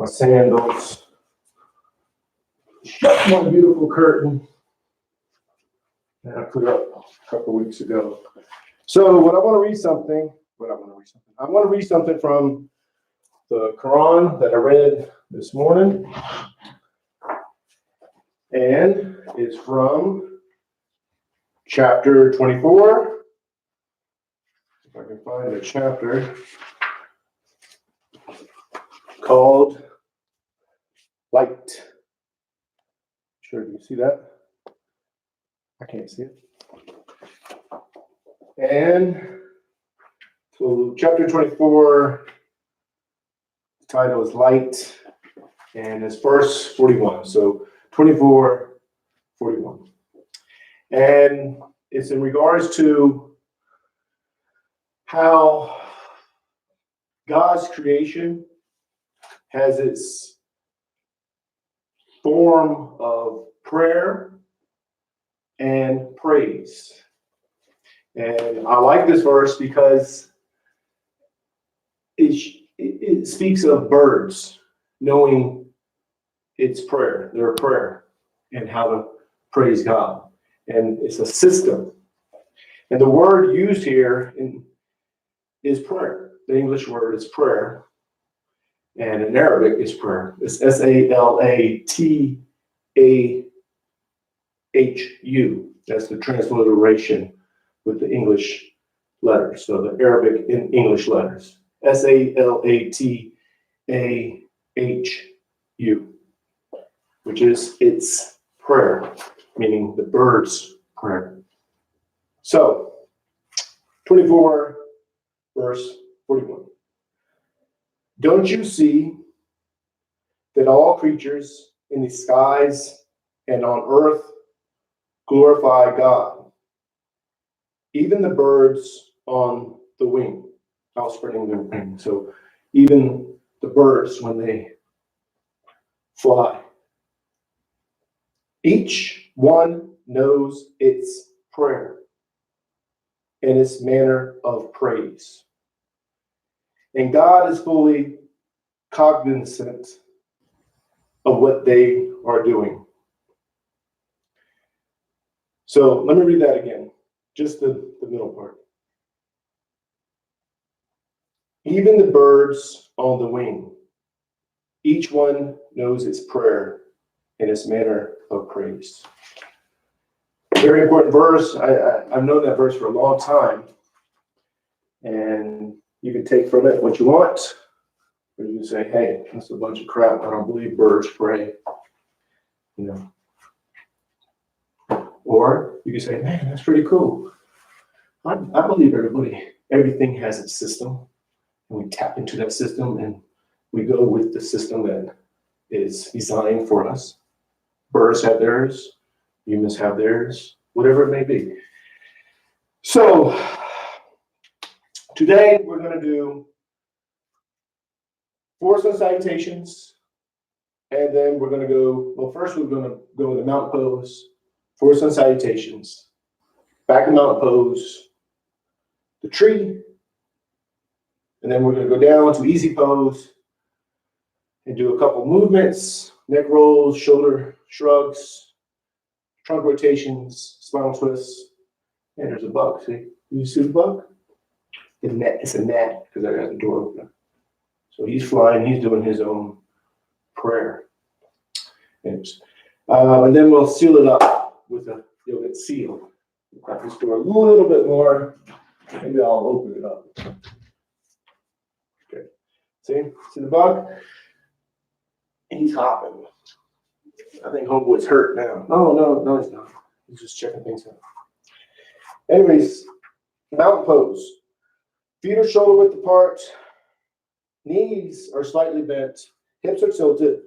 my sandals. Shut my beautiful curtain that I put up a couple weeks ago. So I want to read something from the Quran that I read this morning. And it's from chapter 24. If I can find a chapter called Light. Sure, do you see that? I can't see it. And so chapter 24, the title is Light, and it's verse 41. So 24, 41. And it's in regards to how God's creation has its form of prayer and praise. And I like this verse because it speaks of birds knowing it's prayer, their prayer, and how to praise God. And it's a system. And the word used here is prayer. The English word is prayer. And in Arabic, it's prayer. It's Salatu. That's the transliteration with the English letters. So the Arabic and English letters. Salatu, which is its prayer, meaning the bird's prayer. So, 24, verse 41. Don't you see that all creatures in the skies and on earth glorify God? Even the birds on the wing, outspreading their wings. So even the birds when they fly. Each one knows its prayer and its manner of praise. And God is fully cognizant of what they are doing. So let me read that again, just the middle part. Even the birds on the wing, each one knows its prayer and its manner of praise. Very important verse. I've known that verse for a long time. And you can take from it what you want. Or you can say, hey, that's a bunch of crap. I don't believe birds pray. You know. Or you can say, man, that's pretty cool. I believe everything has its system. And we tap into that system and we go with the system that is designed for us. Birds have theirs, humans have theirs, whatever it may be. So today we're going to do 4 sun salutations, and then we're going to go, well, first we're going to go into mountain pose, 4 sun salutations, back to mountain pose, the tree, and then we're going to go down to easy pose and do a couple movements, neck rolls, shoulder shrugs, trunk rotations, spinal twists, and there's a bug. See? You see the bug? It's a gnat because I got the door open. So he's flying. He's doing his own prayer. And then we'll seal it up with a yoga seal. Crack this door a little bit more. Maybe I'll open it up. Okay. See the bug? He's hopping. I think homeboy's hurt now. No, he's not. He's just checking things out. Anyways, mountain pose. Feet are shoulder width apart. Knees are slightly bent. Hips are tilted.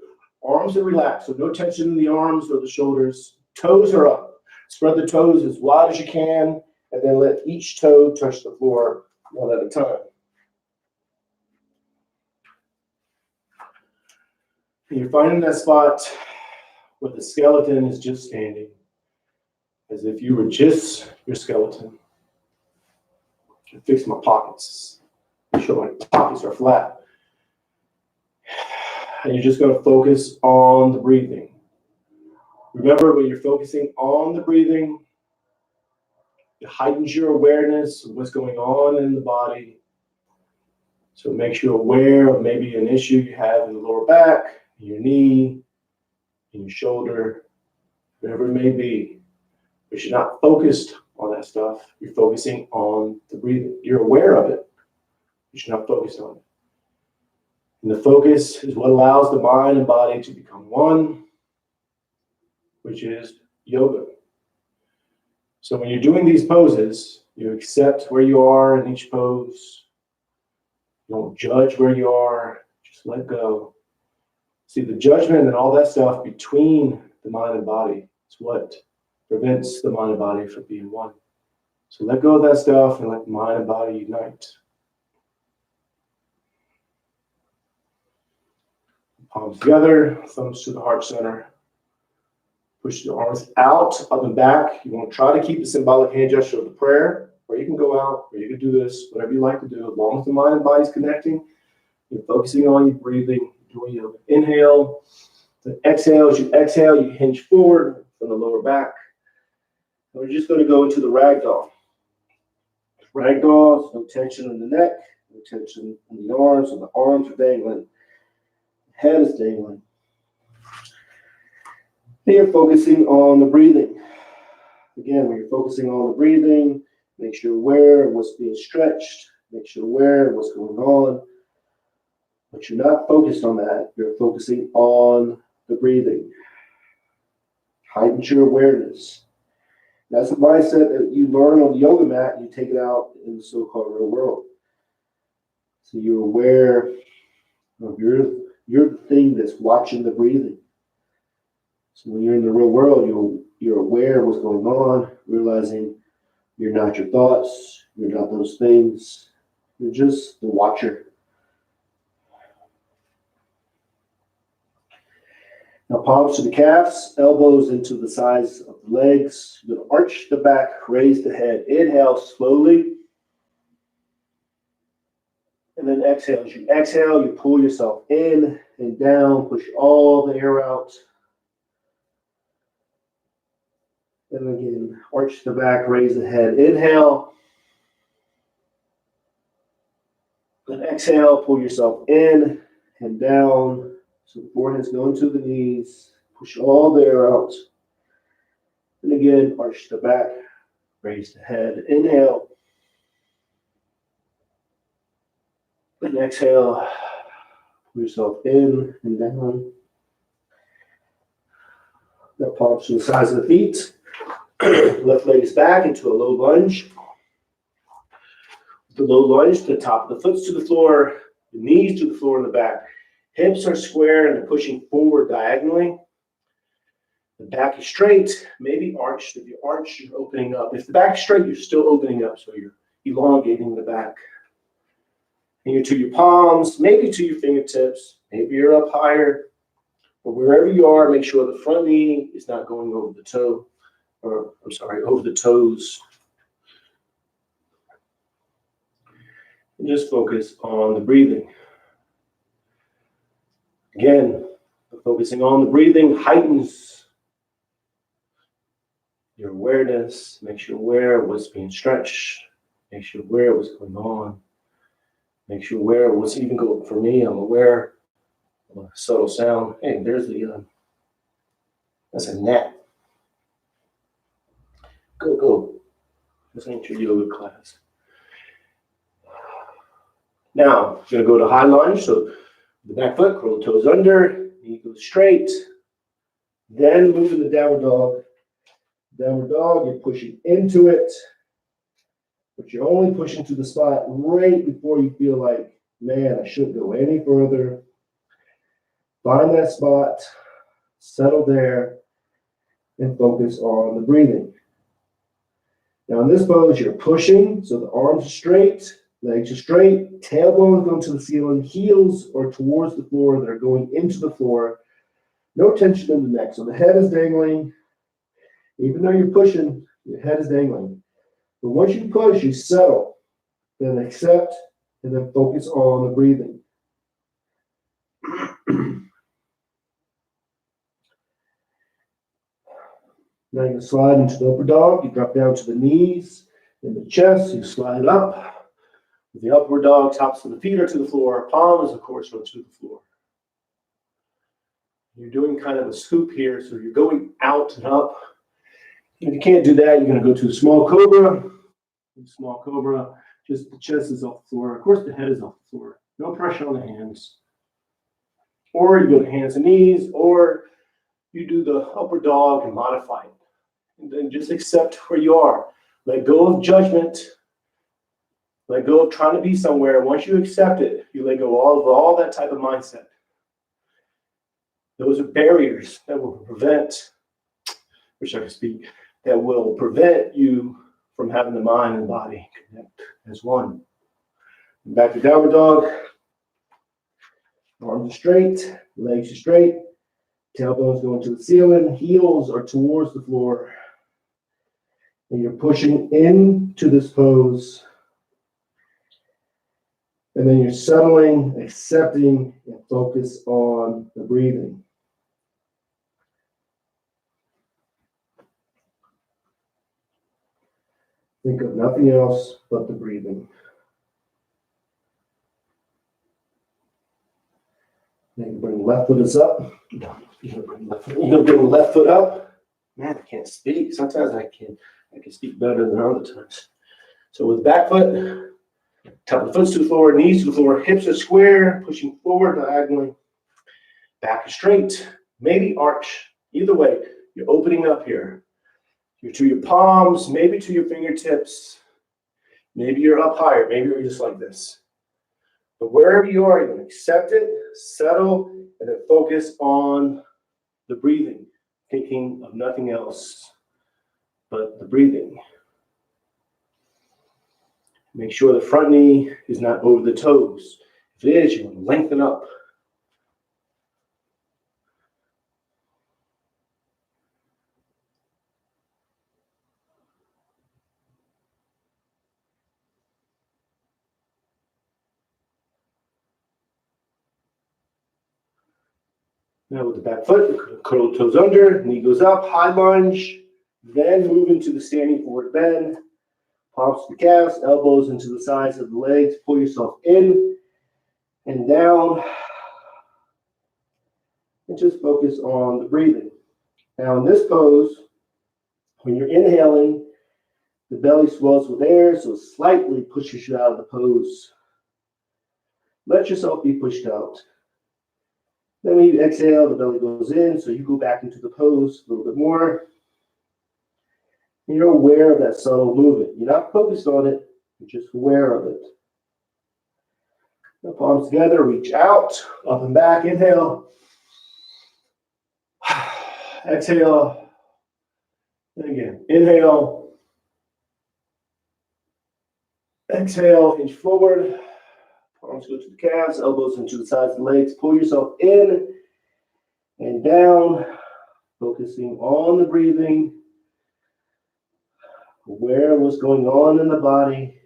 Arms are relaxed, so no tension in the arms or the shoulders. Toes are up. Spread the toes as wide as you can, and then let each toe touch the floor one at a time. And you're finding that spot where the skeleton is just standing, as if you were just your skeleton. I fix my pockets. Make sure my pockets are flat. And you're just going to focus on the breathing. Remember, when you're focusing on the breathing, it heightens your awareness of what's going on in the body. So it makes you aware of maybe an issue you have in the lower back, in your knee, in your shoulder, whatever it may be. But you're not focused on that stuff. You're focusing on the breathing. You're aware of it, but you're not focused on it. And the focus is what allows the mind and body to become one, which is yoga. So when you're doing these poses, you accept where you are in each pose. You don't judge where you are. Just let go. See, the judgment and all that stuff between the mind and body is what prevents the mind and body from being one. So let go of that stuff and let the mind and body unite. Palms together, thumbs to the heart center. Push the arms out, up and back. You want to try to keep the symbolic hand gesture of the prayer, or you can go out, or you can do this, whatever you like to do, as long as the mind and body is connecting. You're focusing on your breathing, doing yoga. Inhale, then exhale. As you exhale, you hinge forward from the lower back. And we're just going to go into the ragdoll. Ragdoll, no tension in the neck, no tension in the arms, so the arms are dangling, the head is dangling. And you're focusing on the breathing. Again, when you're focusing on the breathing, make sure you're aware of what's being stretched, make sure you're aware of what's going on. But you're not focused on that. You're focusing on the breathing. Heighten your awareness. That's the mindset that you learn on the yoga mat, and you take it out in the so-called real world. So you're aware of you're the thing that's watching the breathing. So when you're in the real world, you're aware of what's going on, realizing you're not your thoughts, you're not those things. You're just the watcher. Now palms to the calves, elbows into the sides of the legs. You're going to arch the back, raise the head. Inhale slowly. And then exhale. As you exhale, you pull yourself in and down, push all the air out. And again, arch the back, raise the head. Inhale. Then exhale, pull yourself in and down. So the forehead's going to the knees. Push all the air out. And again, arch the back, raise the head. Inhale. And exhale. Pull yourself in and down. Now palms to the sides of the feet. Left leg is back into a low lunge. The low lunge, the top of the foot's to the floor, the knees to the floor in the back. Hips are square and they're pushing forward diagonally. The back is straight, maybe arched. If you arch, you're opening up. If the back is straight, you're still opening up, so you're elongating the back. And you're to your palms, maybe to your fingertips. Maybe you're up higher. But wherever you are, make sure the front knee is not going over the toe. Over the toes. And just focus on the breathing. Again, focusing on the breathing heightens your awareness. Makes you aware of what's being stretched. Makes you aware of what's going on. Makes you aware of what's even going. For me, I'm aware of a subtle sound. Hey, there's the that's a gnat. Go. This ain't your yoga class. Now, you're going to go to high lunge. So the back foot, curl the toes under, knee goes straight. Then move to the downward dog. Downward dog, you're pushing into it. But you're only pushing to the spot right before you feel like, man, I shouldn't go any further. Find that spot, settle there, and focus on the breathing. Now in this pose, you're pushing, so the arms are straight, legs are straight, tailbones go to the ceiling, heels are towards the floor, they're going into the floor. No tension in the neck, so the head is dangling. Even though you're pushing, your head is dangling. But once you push, you settle, then accept, and then focus on the breathing. Now you slide into the upper dog. You drop down to the knees and the chest. You slide up. With the upward dog, tops of the feet are to the floor. Palms, of course, are to the floor. You're doing kind of a scoop here, so you're going out and up. If you can't do that, you're going to go to a small cobra. Small cobra, just the chest is off the floor. Of course, the head is off the floor. No pressure on the hands. Or you go to hands and knees, or you do the upward dog and modify it. And then just accept where you are. Let go of judgment. Let go of trying to be somewhere. Once you accept it, you let go of all that type of mindset. Those are barriers that will prevent, wish I could speak, that will prevent you from having the mind and body connect as one. Back to downward dog. Arms are straight, legs are straight, tailbones going to the ceiling, heels are towards the floor. And you're pushing into this pose. And then you're settling, accepting, and focus on the breathing. Think of nothing else but the breathing. Then you bring the left foot is up. No, you're going to bring the left foot up. Man, I can't speak. Sometimes I can speak better than other times. So with the back foot, top of the foot to the floor, knees to the floor, hips are square, pushing forward diagonally. Back is straight, maybe arch. Either way, you're opening up here. You're to your palms, maybe to your fingertips. Maybe you're up higher. Maybe you're just like this. But wherever you are, you're going to accept it, settle, and then focus on the breathing, thinking of nothing else but the breathing. Make sure the front knee is not over the toes. If it is, you're going to lengthen up. Now with the back foot, curl the toes under, knee goes up, high lunge, then move into the standing forward bend. Palms to the calves, elbows into the sides of the legs. Pull yourself in and down. And just focus on the breathing. Now in this pose, when you're inhaling, the belly swells with air, so slightly pushes you out of the pose. Let yourself be pushed out. Then when you exhale, the belly goes in, so you go back into the pose a little bit more. And you're aware of that subtle movement. You're not focused on it, you're just aware of it. Now palms together, reach out, up and back, inhale. Exhale. And again, inhale. Exhale, hinge forward. Palms go to the calves, elbows into the sides of the legs. Pull yourself in and down, focusing on the breathing. Aware of what's going on in the body.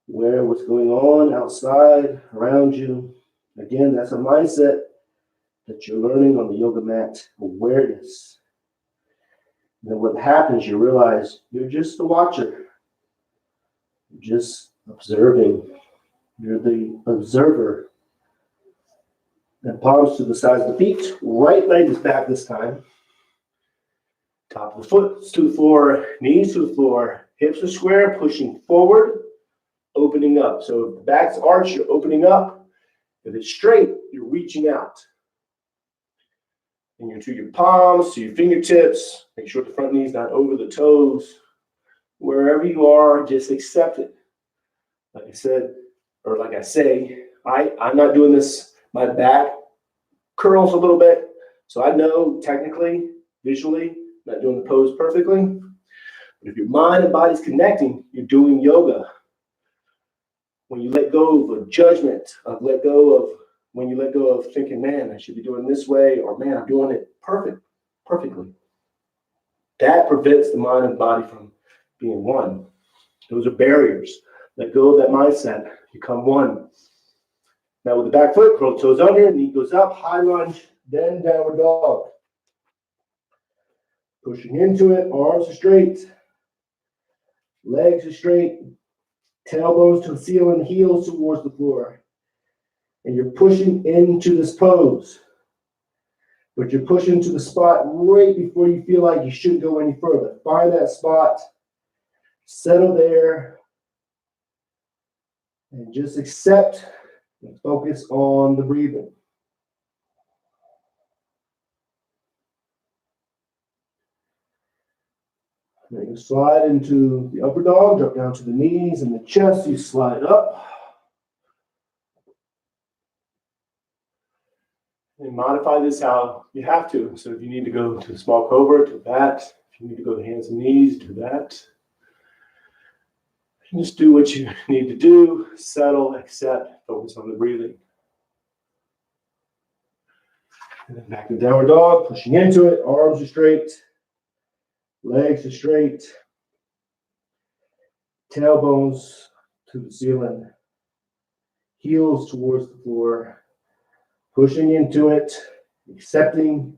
Aware of what's going on outside, around you. Again, that's a mindset that you're learning on the yoga mat. Awareness. And then what happens, you realize you're just a watcher. You're just observing. You're the observer. And palms to the sides of the feet. Right leg is back this time. Top of the foot to the floor, knees to the floor. Hips are square, pushing forward, opening up. So if the back's arched, you're opening up. If it's straight, you're reaching out. And you're to your palms, to your fingertips. Make sure the front knee's not over the toes. Wherever you are, just accept it. Like I said, or like I say, I'm not doing this. My back curls a little bit. So I know technically, visually, not doing the pose perfectly. But if your mind and body's connecting, you're doing yoga. When you let go of a judgment, when you let go of thinking, man, I should be doing this way, or man, I'm doing it perfectly. That prevents the mind and body from being one. Those are barriers. Let go of that mindset. Become one. Now with the back foot, curl the toes under, knee goes up, high lunge, then downward dog. Pushing into it, arms are straight, legs are straight, tailbones to the ceiling, heels towards the floor. And you're pushing into this pose. But you're pushing to the spot right before you feel like you shouldn't go any further. Find that spot, settle there, and just accept and focus on the breathing. Then you slide into the upper dog, drop down to the knees and the chest, you slide up. And modify this how you have to. So if you need to go to a small cobra, do that. If you need to go to hands and knees, do that. And just do what you need to do. Settle, accept, focus on the breathing. And then back to downward dog, pushing into it. Arms are straight. Legs are straight. Tailbones to the ceiling. Heels towards the floor. Pushing into it, accepting,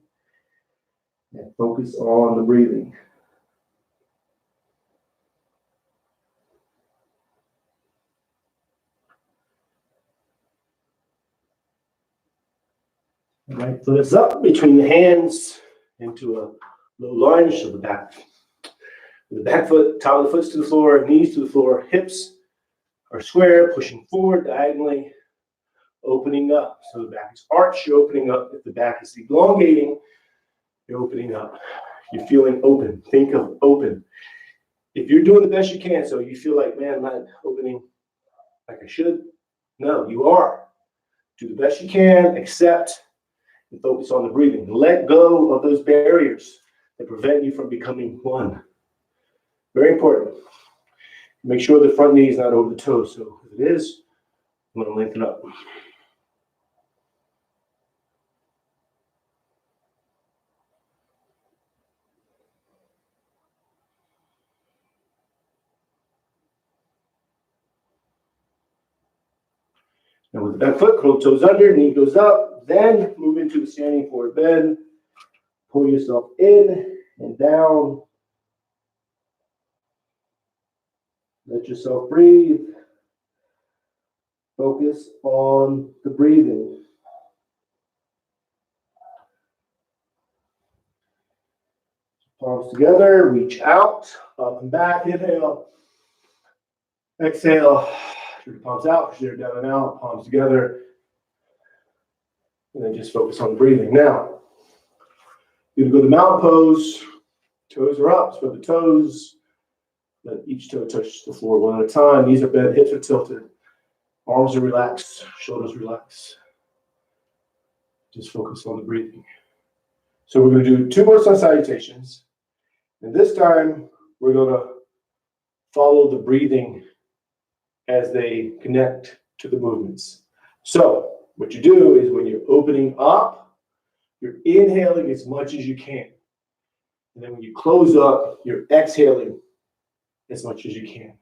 and focus on the breathing. Right foot is up between the hands into a low lunge. So the back foot, top of the foot's to the floor, knees to the floor, hips are square, pushing forward diagonally, opening up. So the back is arched, you're opening up. If the back is elongating, you're opening up. You're feeling open. Think of open. If you're doing the best you can, so you feel like, man, I'm not opening like I should. No, you are. Do the best you can, accept, and focus on the breathing. Let go of those barriers that prevent you from becoming one. Very important. Make sure the front knee is not over the toes. So if it is, I'm going to lengthen up. And with the back foot, curl toes under, knee goes up, then move into the standing forward bend. Pull yourself in and down. Let yourself breathe. Focus on the breathing. Palms together, reach out, up and back, inhale. Exhale, through the palms out, push it down and out, palms together. And then just focus on the breathing. Now, you're going to go to mountain pose. Toes are up, spread the toes. Let each toe touch the floor one at a time. Knees are bent, hips are tilted. Arms are relaxed, shoulders relax. Just focus on the breathing. So we're going to do 2 more sun salutations. And this time, we're going to follow the breathing as they connect to the movements. So what you do is when you're opening up, you're inhaling as much as you can. And then when you close up, you're exhaling as much as you can.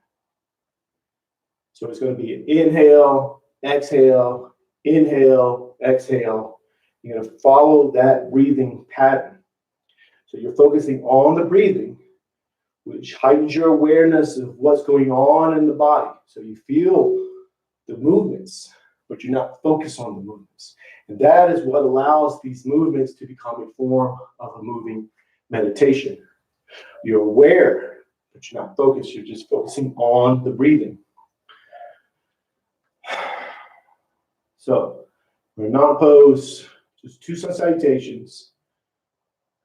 So it's going to be an inhale, exhale, inhale, exhale. You're going to follow that breathing pattern. So you're focusing on the breathing, which heightens your awareness of what's going on in the body. So you feel the movements, but you're not focused on the movements. And that is what allows these movements to become a form of a moving meditation. You're aware, but you're not focused. You're just focusing on the breathing. So we're in mountain pose, just 2 sun salutations.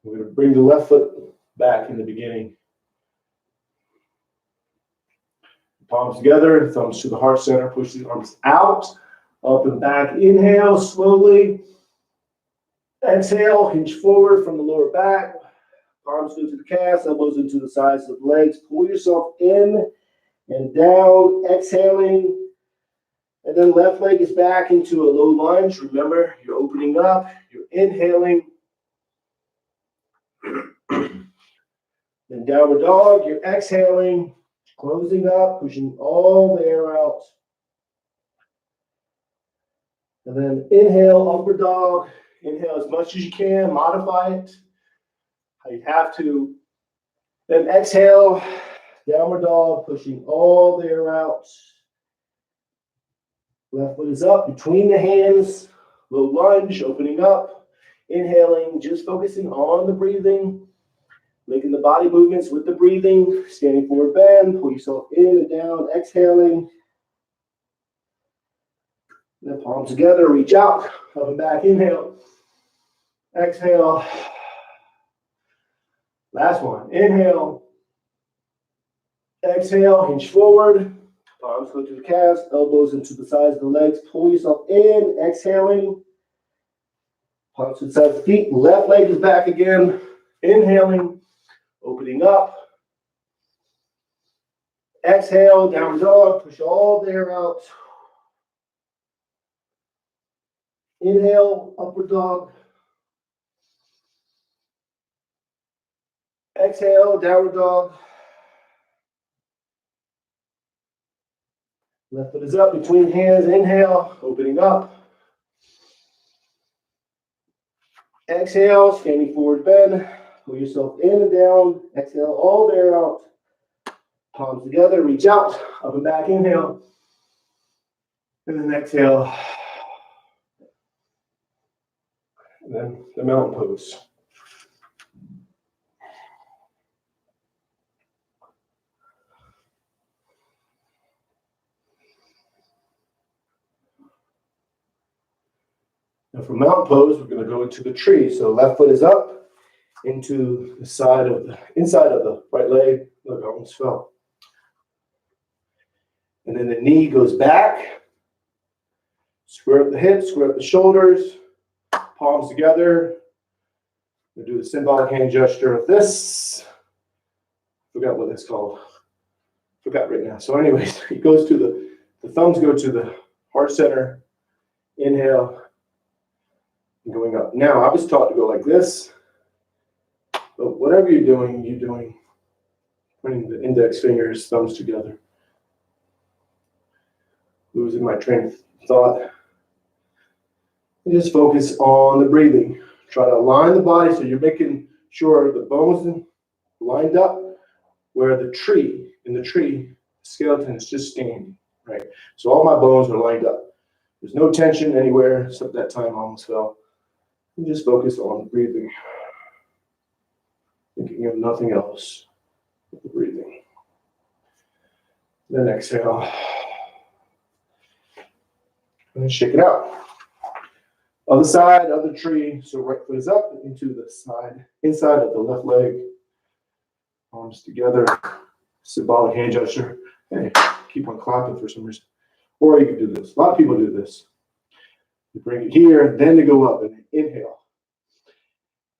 We're going to bring the left foot back in the beginning. Palms together, thumbs to the heart center, push the arms out, up and back. Inhale slowly. Exhale, hinge forward from the lower back. Palms go to the calves, elbows into the sides of the legs. Pull yourself in and down, exhaling. And then left leg is back into a low lunge. Remember, you're opening up, you're inhaling. Then downward dog, you're exhaling, closing up, pushing all the air out. And then inhale, upward dog. Inhale as much as you can, modify it. how you have to. Then exhale, downward dog, pushing all the air out. Left foot is up between the hands, little lunge, opening up, inhaling, just focusing on the breathing, making the body movements with the breathing, standing forward bend, pull yourself in and down, exhaling. Then palms together, reach out, up and back, inhale, exhale. Last one, inhale, exhale, hinge forward. Palms go to the calves, elbows into the sides of the legs. Pull yourself in, exhaling. Palms to the sides of the feet. Left leg is back again. Inhaling, opening up. Exhale, downward dog. Push all the air out. Inhale, upward dog. Exhale, downward dog. Left foot is up between hands. Inhale, opening up. Exhale, standing forward bend. Pull yourself in and down. Exhale, all the air out. Palms together, reach out. Up and back, inhale. And then exhale. And then the mountain pose. Now for mountain pose, we're going to go into the tree. So left foot is up into the side of the inside of the right leg. Look, I almost fell. And then the knee goes back. Square up the hips, square up the shoulders. Palms together. We'll do the symbolic hand gesture of this. Forgot what that's called. Forgot right now. So anyways, it goes to the thumbs go to the heart center. Inhale. Going up. Now, I was taught to go like this, but whatever you're doing putting the index fingers, thumbs together. Losing my train of thought. And just focus on the breathing. Try to align the body so you're making sure the bones are lined up where the tree, skeleton is just standing, right? So all my bones are lined up. There's no tension anywhere, except that time I almost fell. And just focus on the breathing. Thinking of nothing else but the breathing. Then exhale. And then shake it out. Other side of the tree. So right foot is up into the side, inside of the left leg. Arms together. Symbolic hand gesture. Hey, keep on clapping for some reason. Or you can do this. A lot of people do this. You bring it here, then they go up and inhale.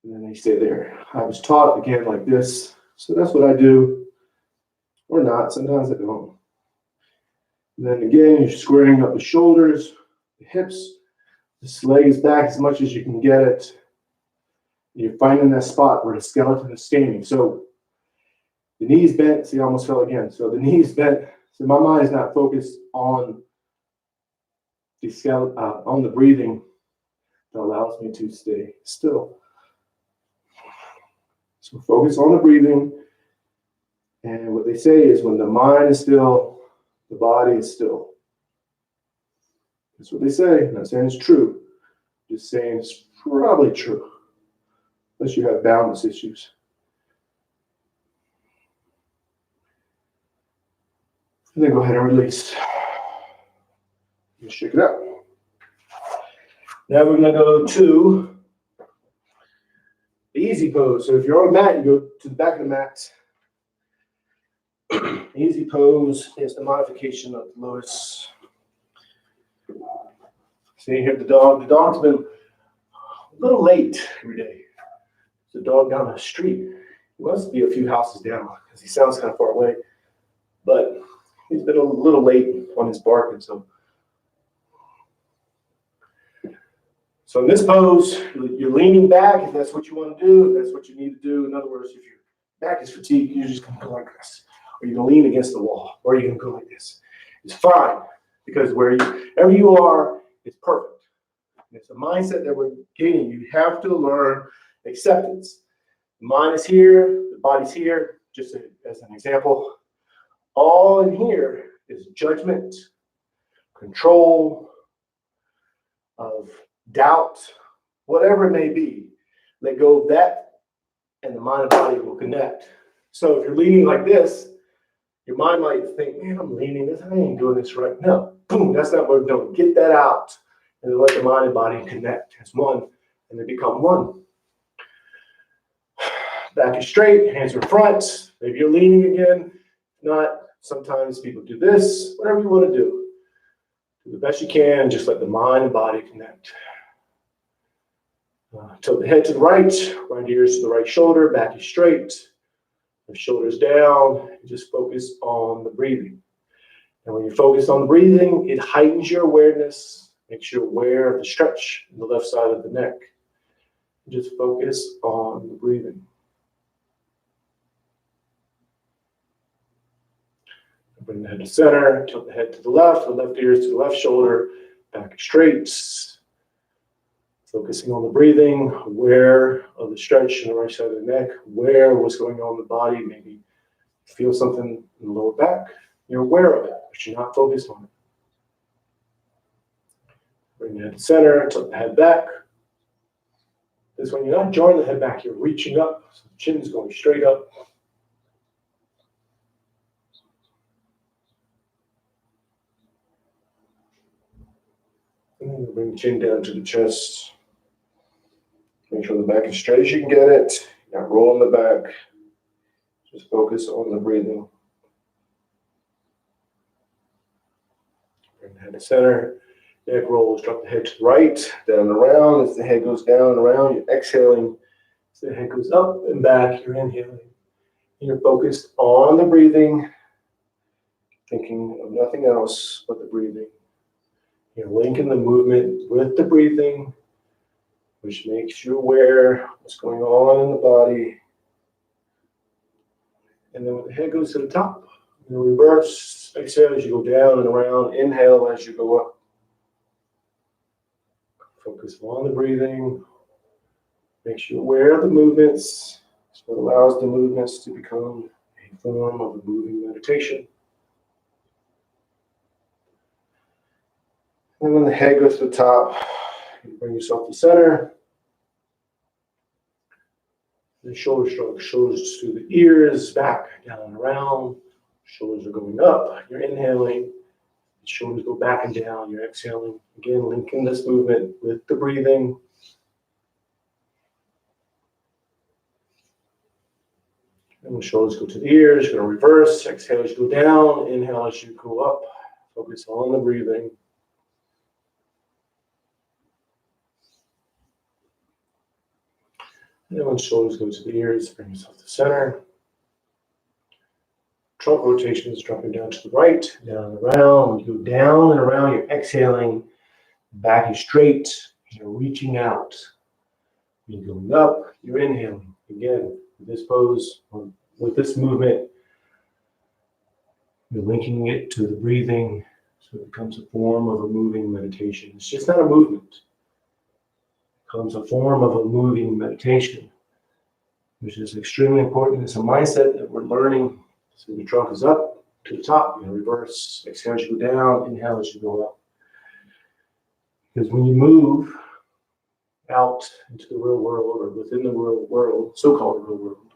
And then they stay there. I was taught again like this. So that's what I do. Or not. Sometimes I don't. And then again, you're squaring up the shoulders, the hips. This leg is back as much as you can get it. You're finding that spot where the skeleton is standing. So the knees bent. See, I almost fell again. So the knees bent. So my mind is not focused on the skeleton, on the breathing that allows me to stay still. So focus on the breathing. And what they say is when the mind is still, the body is still. That's what they say. I'm not saying it's true. Just saying it's probably true. Unless you have balance issues. And then go ahead and release. Just shake it out. Now we're going to go to the easy pose. So if you're on a mat, you go to the back of the mat. Easy pose is the modification of the lowest. See here the dog. The dog's been a little late every day. There's a dog down the street. He must be a few houses down because he sounds kind of far away. But he's been a little late on his barking. So in this pose, you're leaning back if that's what you want to do, if that's what you need to do. In other words, if your back is fatigued, you're just going to go like this. Or you're going to lean against the wall. Or you're going to go like this. It's fine. Because wherever you are, it's perfect. It's a mindset that we're gaining. You have to learn acceptance. The mind is here, the body's here, just as an example. All in here is judgment, control, of doubt, whatever it may be. Let go of that, and the mind and body will connect. So if you're leaning like this, your mind might think, man, I'm leaning this, I ain't doing this right. No, boom, that's not what we're doing. Get that out, and then let the mind and body connect as one, and they become one. Back is straight, hands are in front. Maybe you're leaning again. Not, sometimes people do this, whatever you want to do. Do the best you can, just let the mind and body connect. Tilt the head to the right ears to the right shoulder, back is straight, the shoulders down, just focus on the breathing. And when you focus on the breathing, it heightens your awareness, makes you aware of the stretch in the left side of the neck. Just focus on the breathing. Bring the head to center, tilt the head to the left ears to the left shoulder, back is straight. Focusing on the breathing, aware of the stretch in the right side of the neck, aware of what's going on in the body. Maybe feel something in the lower back. You're aware of it, but you're not focused on it. Bring the head to center, tilt the head back. This one, you're not drawing the head back, you're reaching up. So the chin's going straight up. And bring the chin down to the chest. Make sure the back is straight as you can get it. You're not rolling the back. Just focus on the breathing. Bring the head to center. Neck rolls. Drop the head to the right, down and around. As the head goes down and around, you're exhaling. As the head goes up and back, you're inhaling. And you're focused on the breathing, thinking of nothing else but the breathing. You're linking the movement with the breathing, which makes you aware of what's going on in the body. And then when the head goes to the top, you reverse, exhale as you go down and around, inhale as you go up. Focus on the breathing, makes you aware of the movements, so it allows the movements to become a form of a moving meditation. And when the head goes to the top, you bring yourself to center. The shoulder stroke, shoulders to the ears, back, down and around. Shoulders are going up. You're inhaling. Shoulders go back and down. You're exhaling. Again, linking this movement with the breathing. And when shoulders go to the ears, you're going to reverse. Exhale as you go down. Inhale as you go up. Focus on the breathing. And then when shoulders go to the ears, bring yourself to center. Trunk rotations, dropping down to the right, down and around. When you go down and around, you're exhaling. Back is straight. You're reaching out. When you're going up, you're inhaling. Again, with this pose, with this movement, you're linking it to the breathing, so it becomes a form of a moving meditation. It's just not a movement. Becomes a form of a moving meditation, which is extremely important. It's a mindset that we're learning. So the trunk is up to the top, you reverse, exhale as you go down, inhale as you go up. Because when you move out into the real world, or within the real world, so-called real world,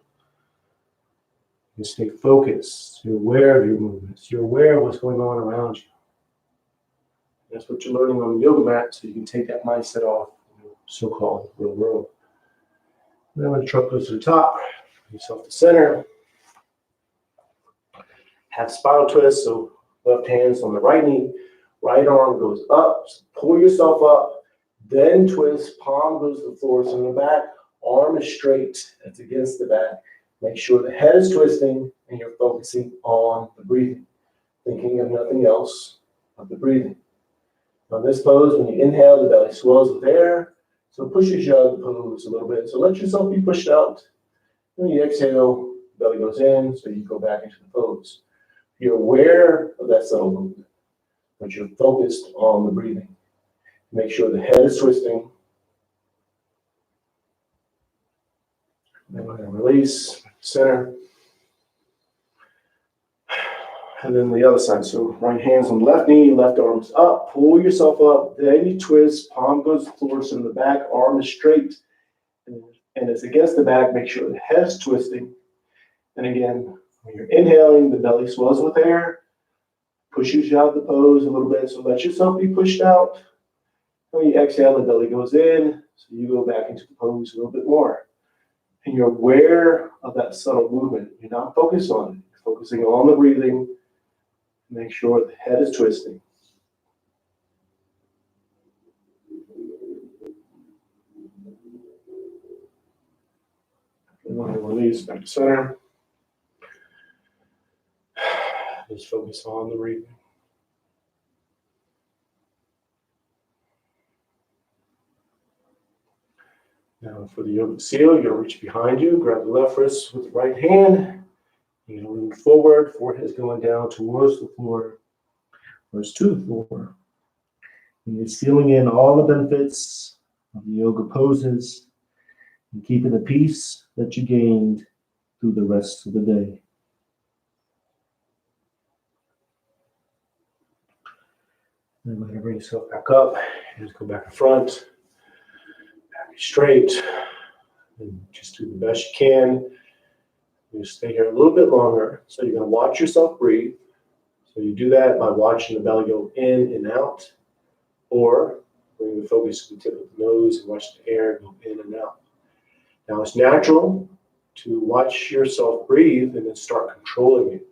you stay focused, you're aware of your movements, you're aware of what's going on around you. That's what you're learning on the yoga mat, so you can take that mindset off so-called real world. And then when the trunk goes to the top, bring yourself to center. Have spiral twist, so left hand's on the right knee, right arm goes up, so pull yourself up, then twist, palm goes to the floor, so in the back, arm is straight, it's against the back. Make sure the head is twisting and you're focusing on the breathing, thinking of nothing else but the breathing. On this pose, when you inhale, the belly swells with air, so it pushes you out of the pose a little bit. So let yourself be pushed out. When you exhale, the belly goes in, so you go back into the pose. You're aware of that subtle movement, but you're focused on the breathing. Make sure the head is twisting. And And release, center. And then the other side. So right hand's on the left knee, left arm's up. Pull yourself up. Then you twist. Palm goes forward in the back. Arm is straight. And it's against the back. Make sure the head's twisting. And again, when you're inhaling, the belly swells with air. Pushes you out of the pose a little bit. So let yourself be pushed out. When you exhale, the belly goes in. So you go back into the pose a little bit more. And you're aware of that subtle movement. You're not focused on it. You're focusing on the breathing. Make sure the head is twisting. And then release back to center. Just focus on the breathing. Now for the yogic seal, you're going to reach behind you, grab the left wrist with the right hand. You're going to lean forward, forehead is going down towards the floor, towards to the floor. And you're sealing in all the benefits of the yoga poses and keeping the peace that you gained through the rest of the day. Then go ahead and bring yourself back up. And just go back in front. Back straight. And just do the best you can. You stay here a little bit longer. So you're going to watch yourself breathe. So you do that by watching the belly go in and out. Or bring the focus to the tip of the nose and watch the air go in and out. Now it's natural to watch yourself breathe and then start controlling it.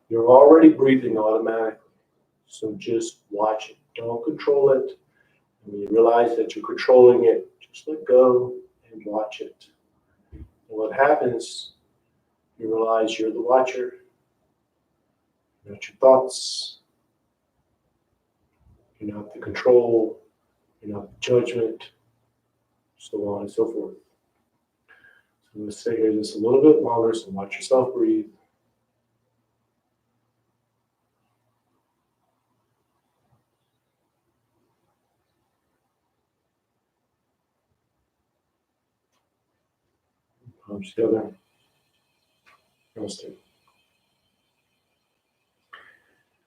You're already breathing automatically. So just watch it. Don't control it. And when you realize that you're controlling it, just let go and watch it. And what happens, you realize you're the watcher. You're not your thoughts. You're not the control. You're not the judgment. So on and so forth. So let's stay here just a little bit longer. So watch yourself breathe. Palms together. Namaste.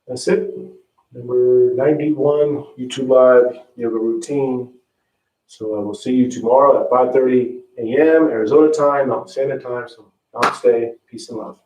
That's it. Number 91, YouTube Live Yoga Routine. So I will see you tomorrow at 5:30 a.m. Arizona time, Mountain Standard Time. So namaste, peace and love.